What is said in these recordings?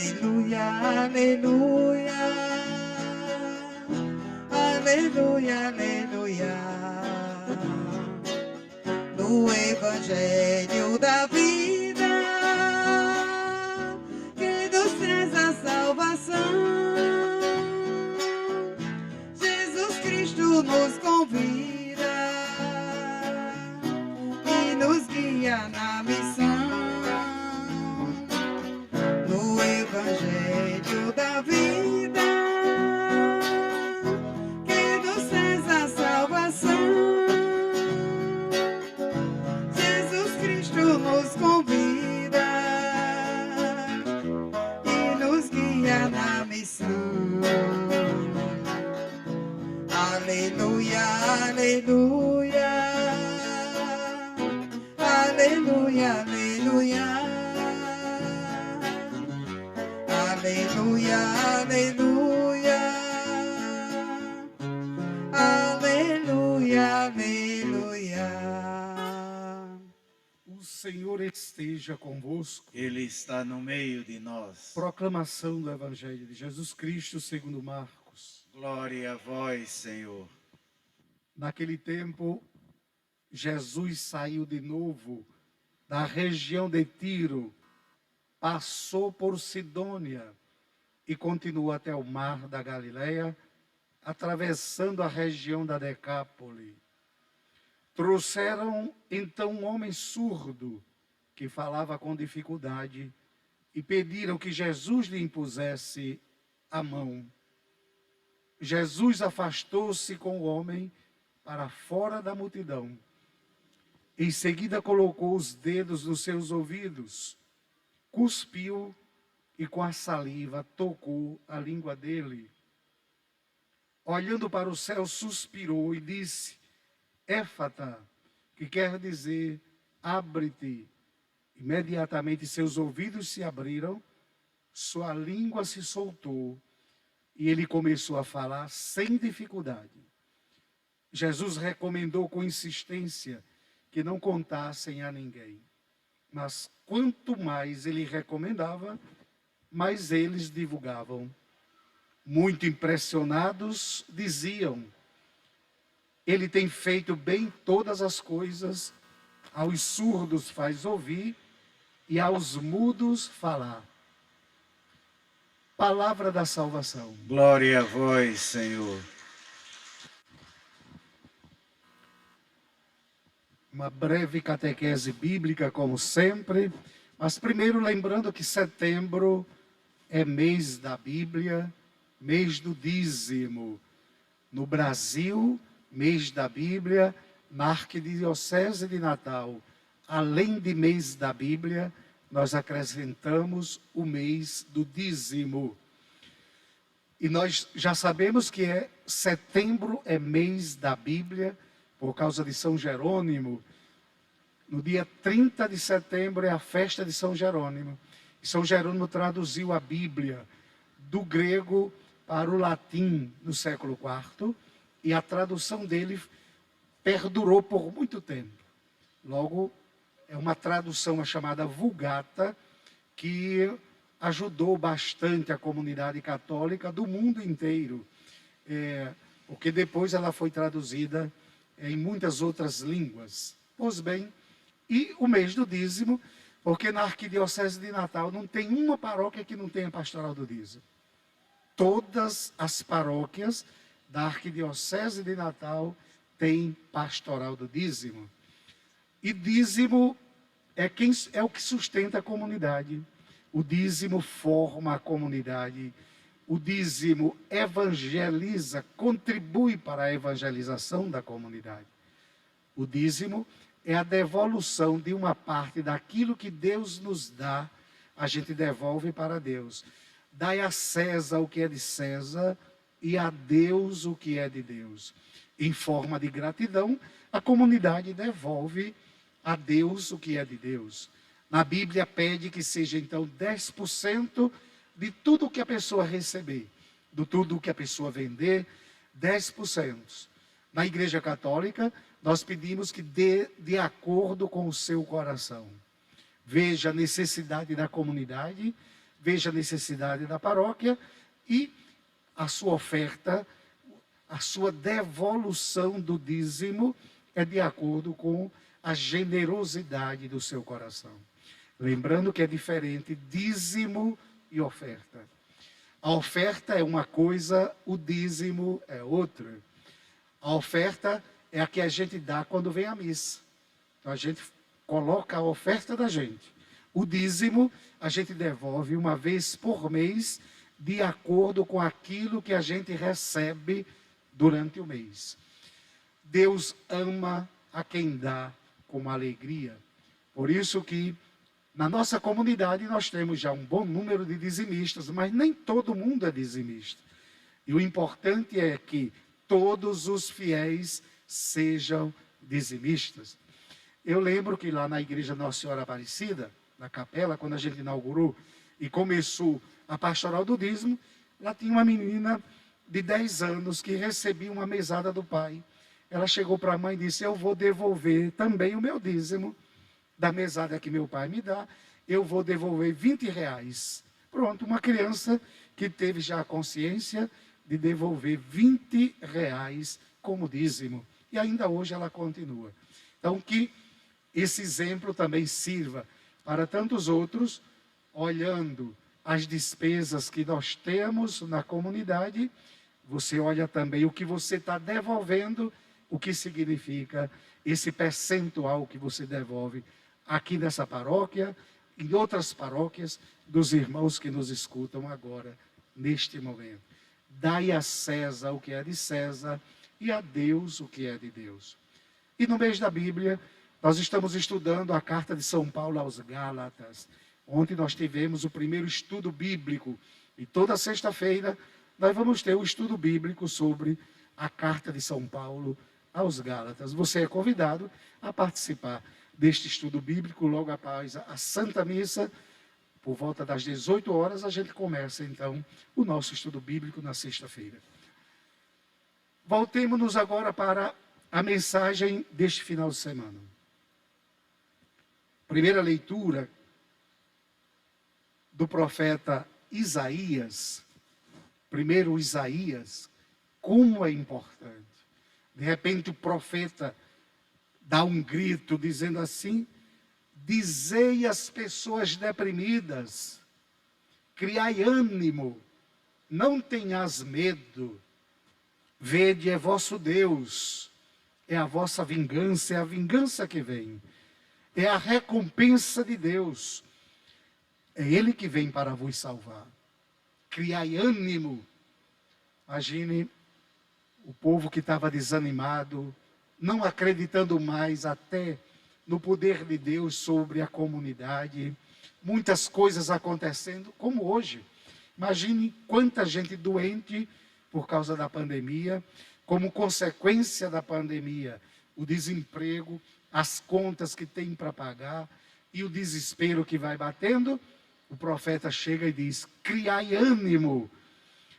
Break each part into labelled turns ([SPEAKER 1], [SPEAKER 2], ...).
[SPEAKER 1] Aleluia, aleluia. Aleluia, aleluia. No Evangelho da vida, que nos traz a salvação, Jesus Cristo nos convida e nos guia na missão. No Evangelho da vida, que nos traz a salvação, Jesus Cristo nos convida e nos guia na missão. Aleluia, aleluia. Aleluia, aleluia. Aleluia, aleluia. Aleluia, aleluia.
[SPEAKER 2] O Senhor esteja convosco.
[SPEAKER 3] Ele está no meio de nós.
[SPEAKER 2] Proclamação do Evangelho de Jesus Cristo segundo Marcos.
[SPEAKER 3] Glória a vós, Senhor.
[SPEAKER 2] Naquele tempo, Jesus saiu de novo da região de Tiro, passou por Sidônia e continuou até o mar da Galileia, atravessando a região da Decápole. Trouxeram então um homem surdo que falava com dificuldade e pediram que Jesus lhe impusesse a mão. Jesus afastou-se com o homem para fora da multidão. Em seguida colocou os dedos nos seus ouvidos, cuspiu e com a saliva tocou a língua dele. Olhando para o céu, suspirou e disse: Éfata, que quer dizer abre-te. Imediatamente seus ouvidos se abriram, sua língua se soltou e ele começou a falar sem dificuldade. Jesus recomendou com insistência que não contassem a ninguém. Mas quanto mais ele recomendava, mais eles divulgavam. Muito impressionados, diziam: ele tem feito bem todas as coisas, aos surdos faz ouvir e aos mudos falar. Palavra da salvação.
[SPEAKER 3] Glória a vós, Senhor.
[SPEAKER 2] Uma breve catequese bíblica, como sempre, mas primeiro lembrando que setembro é mês da Bíblia, mês do dízimo. No Brasil, mês da Bíblia, na Arquidiocese de Natal, além de mês da Bíblia, nós acrescentamos o mês do dízimo. E nós já sabemos que setembro é mês da Bíblia, por causa de São Jerônimo. No dia 30 de setembro é a festa de São Jerônimo. E São Jerônimo traduziu a Bíblia do grego para o latim no século IV, e a tradução dele perdurou por muito tempo. Logo, é uma tradução chamada Vulgata, que ajudou bastante a comunidade católica do mundo inteiro, porque depois ela foi traduzida em muitas outras línguas. Pois bem, e o mês do dízimo, porque na Arquidiocese de Natal não tem uma paróquia que não tenha pastoral do dízimo. Todas as paróquias da Arquidiocese de Natal têm pastoral do dízimo. E dízimo é o que sustenta a comunidade. O dízimo forma a comunidade. O dízimo evangeliza, contribui para a evangelização da comunidade. O dízimo é a devolução de uma parte daquilo que Deus nos dá, a gente devolve para Deus. Dai a César o que é de César e a Deus o que é de Deus. Em forma de gratidão, a comunidade devolve a Deus o que é de Deus. Na Bíblia pede que seja então 10% de tudo que a pessoa receber, de tudo que a pessoa vender, 10%. Na Igreja Católica, nós pedimos que dê de acordo com o seu coração. Veja a necessidade da comunidade, veja a necessidade da paróquia e a sua oferta, a sua devolução do dízimo é de acordo com a generosidade do seu coração. Lembrando que é diferente dízimo e oferta. A oferta é uma coisa, o dízimo é outra. A oferta é a que a gente dá quando vem à missa. Então a gente coloca a oferta da gente. O dízimo a gente devolve uma vez por mês, de acordo com aquilo que a gente recebe durante o mês. Deus ama a quem dá com alegria. Por isso que na nossa comunidade nós temos já um bom número de dizimistas, mas nem todo mundo é dizimista. E o importante é que todos os fiéis sejam dizimistas. Eu lembro que lá na igreja Nossa Senhora Aparecida, na capela, quando a gente inaugurou e começou a pastoral do dízimo, lá tinha uma menina de 10 anos que recebia uma mesada do pai. Ela chegou para a mãe e disse: eu vou devolver também o meu dízimo da mesada que meu pai me dá, eu vou devolver 20 reais. Pronto, uma criança que teve já a consciência de devolver 20 reais como dízimo. E ainda hoje ela continua. Então, que esse exemplo também sirva para tantos outros, olhando as despesas que nós temos na comunidade, você olha também o que você está devolvendo, o que significa esse percentual que você devolve aqui nessa paróquia, em outras paróquias, dos irmãos que nos escutam agora, neste momento. Dai a César o que é de César e a Deus o que é de Deus. E no mês da Bíblia, nós estamos estudando a carta de São Paulo aos Gálatas. Ontem nós tivemos o primeiro estudo bíblico e toda sexta-feira nós vamos ter o estudo bíblico sobre a carta de São Paulo aos Gálatas. Você é convidado a participar deste estudo bíblico logo após a Santa Missa. Por volta das 18 horas a gente começa então o nosso estudo bíblico na sexta-feira. Voltemos-nos agora para a mensagem deste final de semana. Primeira leitura do profeta Isaías. Primeiro Isaías, como é importante. De repente o profeta dá um grito dizendo assim: dizei às pessoas deprimidas, criai ânimo, não tenhas medo, vede, é vosso Deus, é a vossa vingança, é a vingança que vem, é a recompensa de Deus, é Ele que vem para vos salvar. Criai ânimo. Imagine o povo que estava desanimado, não acreditando mais até no poder de Deus sobre a comunidade, muitas coisas acontecendo, como hoje. Imagine quanta gente doente por causa da pandemia, como consequência da pandemia, o desemprego, as contas que tem para pagar e o desespero que vai batendo. O profeta chega e diz: criai ânimo,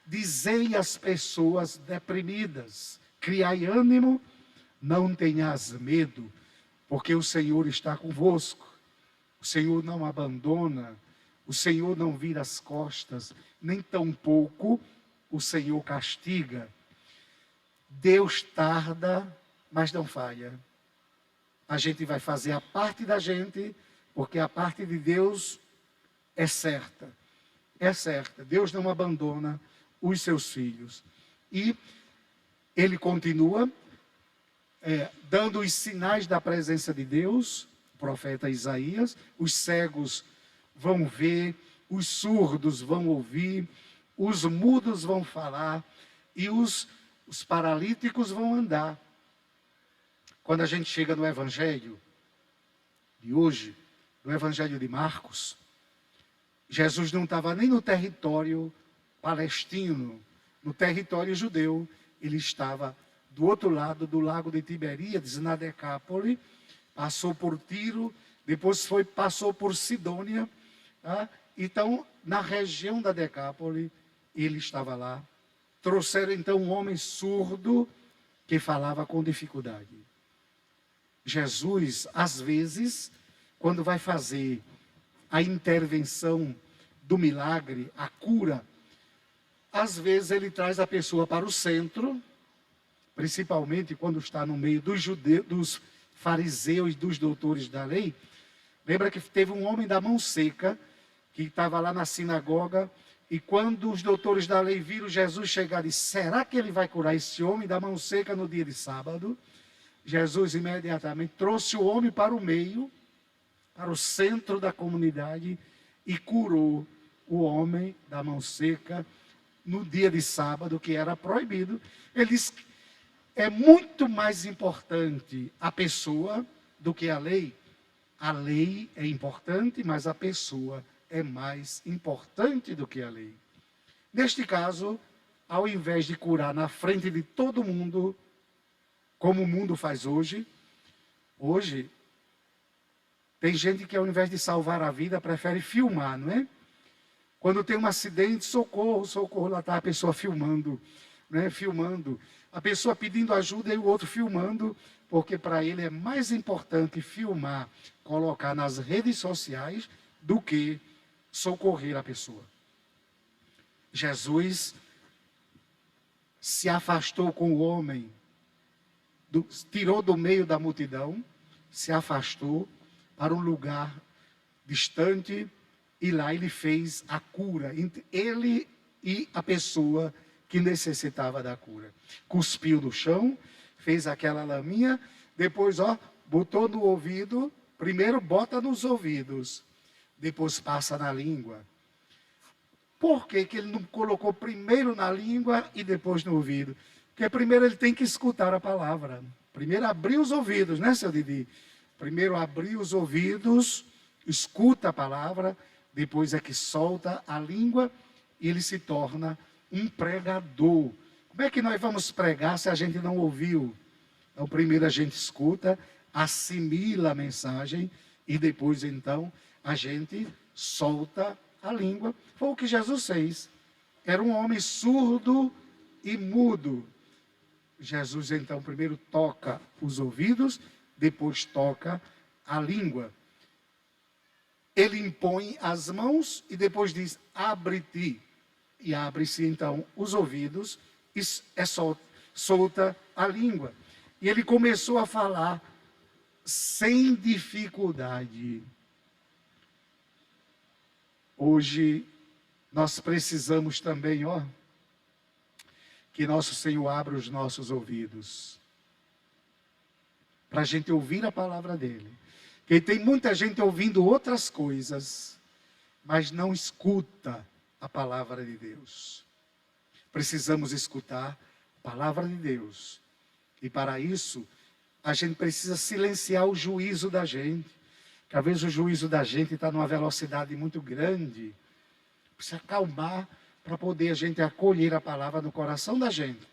[SPEAKER 2] dizei às pessoas deprimidas, criai ânimo, não tenhas medo, porque o Senhor está convosco. O Senhor não abandona, o Senhor não vira as costas, nem tampouco o Senhor castiga. Deus tarda, mas não falha. A gente vai fazer a parte da gente, porque a parte de Deus é certa. É certa. Deus não abandona os seus filhos. E ele continua dando os sinais da presença de Deus, o profeta Isaías. Os cegos vão ver, os surdos vão ouvir, os mudos vão falar e os paralíticos vão andar. Quando a gente chega no Evangelho de hoje, no Evangelho de Marcos, Jesus não estava nem no território palestino, no território judeu, ele estava do outro lado do lago de Tiberíades, na Decápole, passou por Tiro, depois passou por Sidônia, tá? Então, na região da Decápole, ele estava lá. Trouxeram então um homem surdo que falava com dificuldade. Jesus, às vezes, quando vai fazer a intervenção do milagre, a cura, às vezes ele traz a pessoa para o centro, principalmente quando está no meio dos judeus, dos fariseus, dos doutores da lei. Lembra que teve um homem da mão seca, que estava lá na sinagoga, e quando os doutores da lei viram Jesus chegar, e será que ele vai curar esse homem da mão seca no dia de sábado? Jesus imediatamente trouxe o homem para o meio, para o centro da comunidade, e curou o homem da mão seca no dia de sábado, que era proibido. Ele disse que é muito mais importante a pessoa do que a lei. A lei é importante, mas a pessoa é mais importante do que a lei. Neste caso, ao invés de curar na frente de todo mundo, como o mundo faz hoje tem gente que ao invés de salvar a vida, prefere filmar, não é? Quando tem um acidente, socorro, socorro, lá está a pessoa filmando, né? Filmando. A pessoa pedindo ajuda e o outro filmando, porque para ele é mais importante filmar, colocar nas redes sociais, do que socorrer a pessoa. Jesus se afastou com o homem, tirou do meio da multidão, se afastou para um lugar distante, e lá ele fez a cura, entre ele e a pessoa que necessitava da cura. Cuspiu no chão, fez aquela laminha, depois botou no ouvido, primeiro bota nos ouvidos, depois passa na língua. Por que que ele não colocou primeiro na língua e depois no ouvido? Porque primeiro ele tem que escutar a palavra. Primeiro abrir os ouvidos, né, seu Didi? Primeiro abrir os ouvidos, escuta a palavra, depois é que solta a língua e ele se torna um pregador. Como é que nós vamos pregar se a gente não ouviu? Então, primeiro a gente escuta, assimila a mensagem e depois, então, a gente solta a língua. Foi o que Jesus fez. Era um homem surdo e mudo. Jesus, então, primeiro toca os ouvidos, depois toca a língua. Ele impõe as mãos e depois diz, abre-te. E abre-se, então, os ouvidos e solta a língua. E ele começou a falar sem dificuldade. Hoje, nós precisamos também, que nosso Senhor abra os nossos ouvidos, para a gente ouvir a palavra dele. Porque tem muita gente ouvindo outras coisas, mas não escuta a palavra de Deus. Precisamos escutar a palavra de Deus. E para isso, a gente precisa silenciar o juízo da gente. Que às vezes o juízo da gente está numa velocidade muito grande. Precisa acalmar para poder a gente acolher a palavra no coração da gente.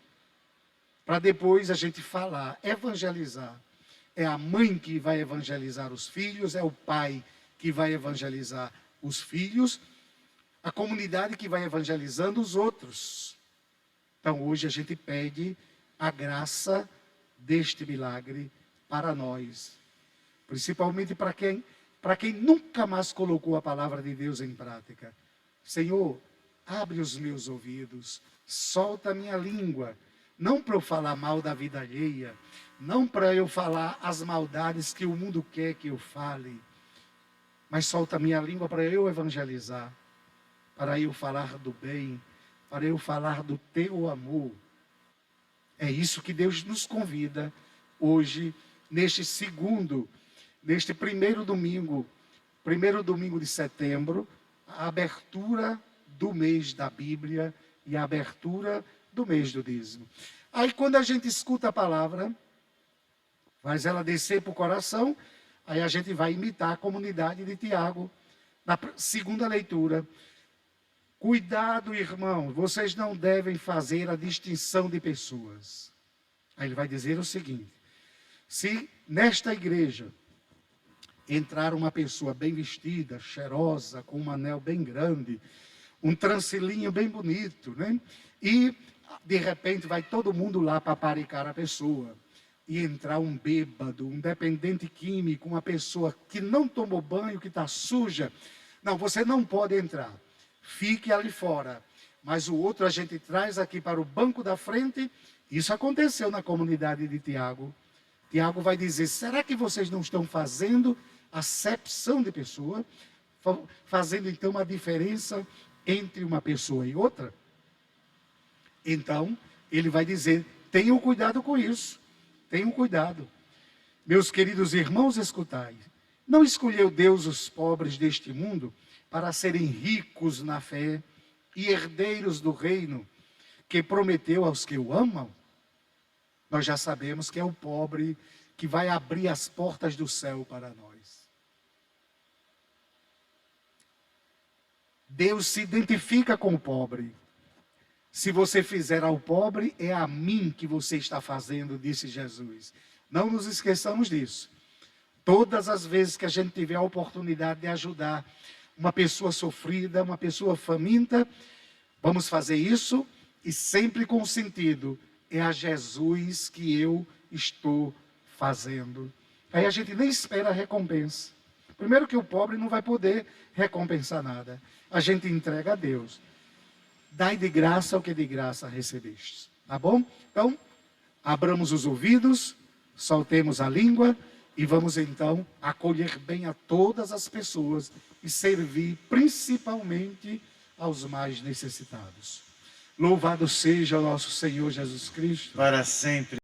[SPEAKER 2] Para depois a gente falar, evangelizar. É a mãe que vai evangelizar os filhos, é o pai que vai evangelizar os filhos, a comunidade que vai evangelizando os outros. Então hoje a gente pede a graça deste milagre para nós. Principalmente para quem nunca mais colocou a palavra de Deus em prática. Senhor, abre os meus ouvidos, solta a minha língua, não para eu falar mal da vida alheia, não para eu falar as maldades que o mundo quer que eu fale, mas solta a minha língua para eu evangelizar, para eu falar do bem, para eu falar do teu amor. É isso que Deus nos convida hoje, neste primeiro domingo de setembro, a abertura do mês da Bíblia e a abertura do mês do dízimo. Aí quando a gente escuta a palavra, faz ela descer para o coração, aí a gente vai imitar a comunidade de Tiago, na segunda leitura. Cuidado, irmãos, vocês não devem fazer a distinção de pessoas. Aí ele vai dizer o seguinte, se nesta igreja entrar uma pessoa bem vestida, cheirosa, com um anel bem grande, um trancelinho bem bonito, né? E de repente vai todo mundo lá paparicar a pessoa. E entrar um bêbado, um dependente químico, uma pessoa que não tomou banho, que está suja. Não, você não pode entrar. fique ali fora. Mas o outro a gente traz aqui para o banco da frente. Isso aconteceu na comunidade de Tiago. Tiago vai dizer, será que vocês não estão fazendo acepção de pessoa? Fazendo então uma diferença entre uma pessoa e outra? Então, ele vai dizer, tenham cuidado com isso. Tenham cuidado. Meus queridos irmãos, escutai. Não escolheu Deus os pobres deste mundo para serem ricos na fé e herdeiros do reino que prometeu aos que o amam? Nós já sabemos que é o pobre que vai abrir as portas do céu para nós. Deus se identifica com o pobre. Se você fizer ao pobre, é a mim que você está fazendo, disse Jesus. Não nos esqueçamos disso. Todas as vezes que a gente tiver a oportunidade de ajudar uma pessoa sofrida, uma pessoa faminta, vamos fazer isso e sempre com sentido. É a Jesus que eu estou fazendo. Aí a gente nem espera a recompensa. Primeiro que o pobre não vai poder recompensar nada. A gente entrega a Deus. Dai de graça o que de graça recebestes. Tá bom? Então, abramos os ouvidos, soltemos a língua e vamos então acolher bem a todas as pessoas e servir principalmente aos mais necessitados. Louvado seja o nosso Senhor Jesus Cristo.
[SPEAKER 3] Para sempre.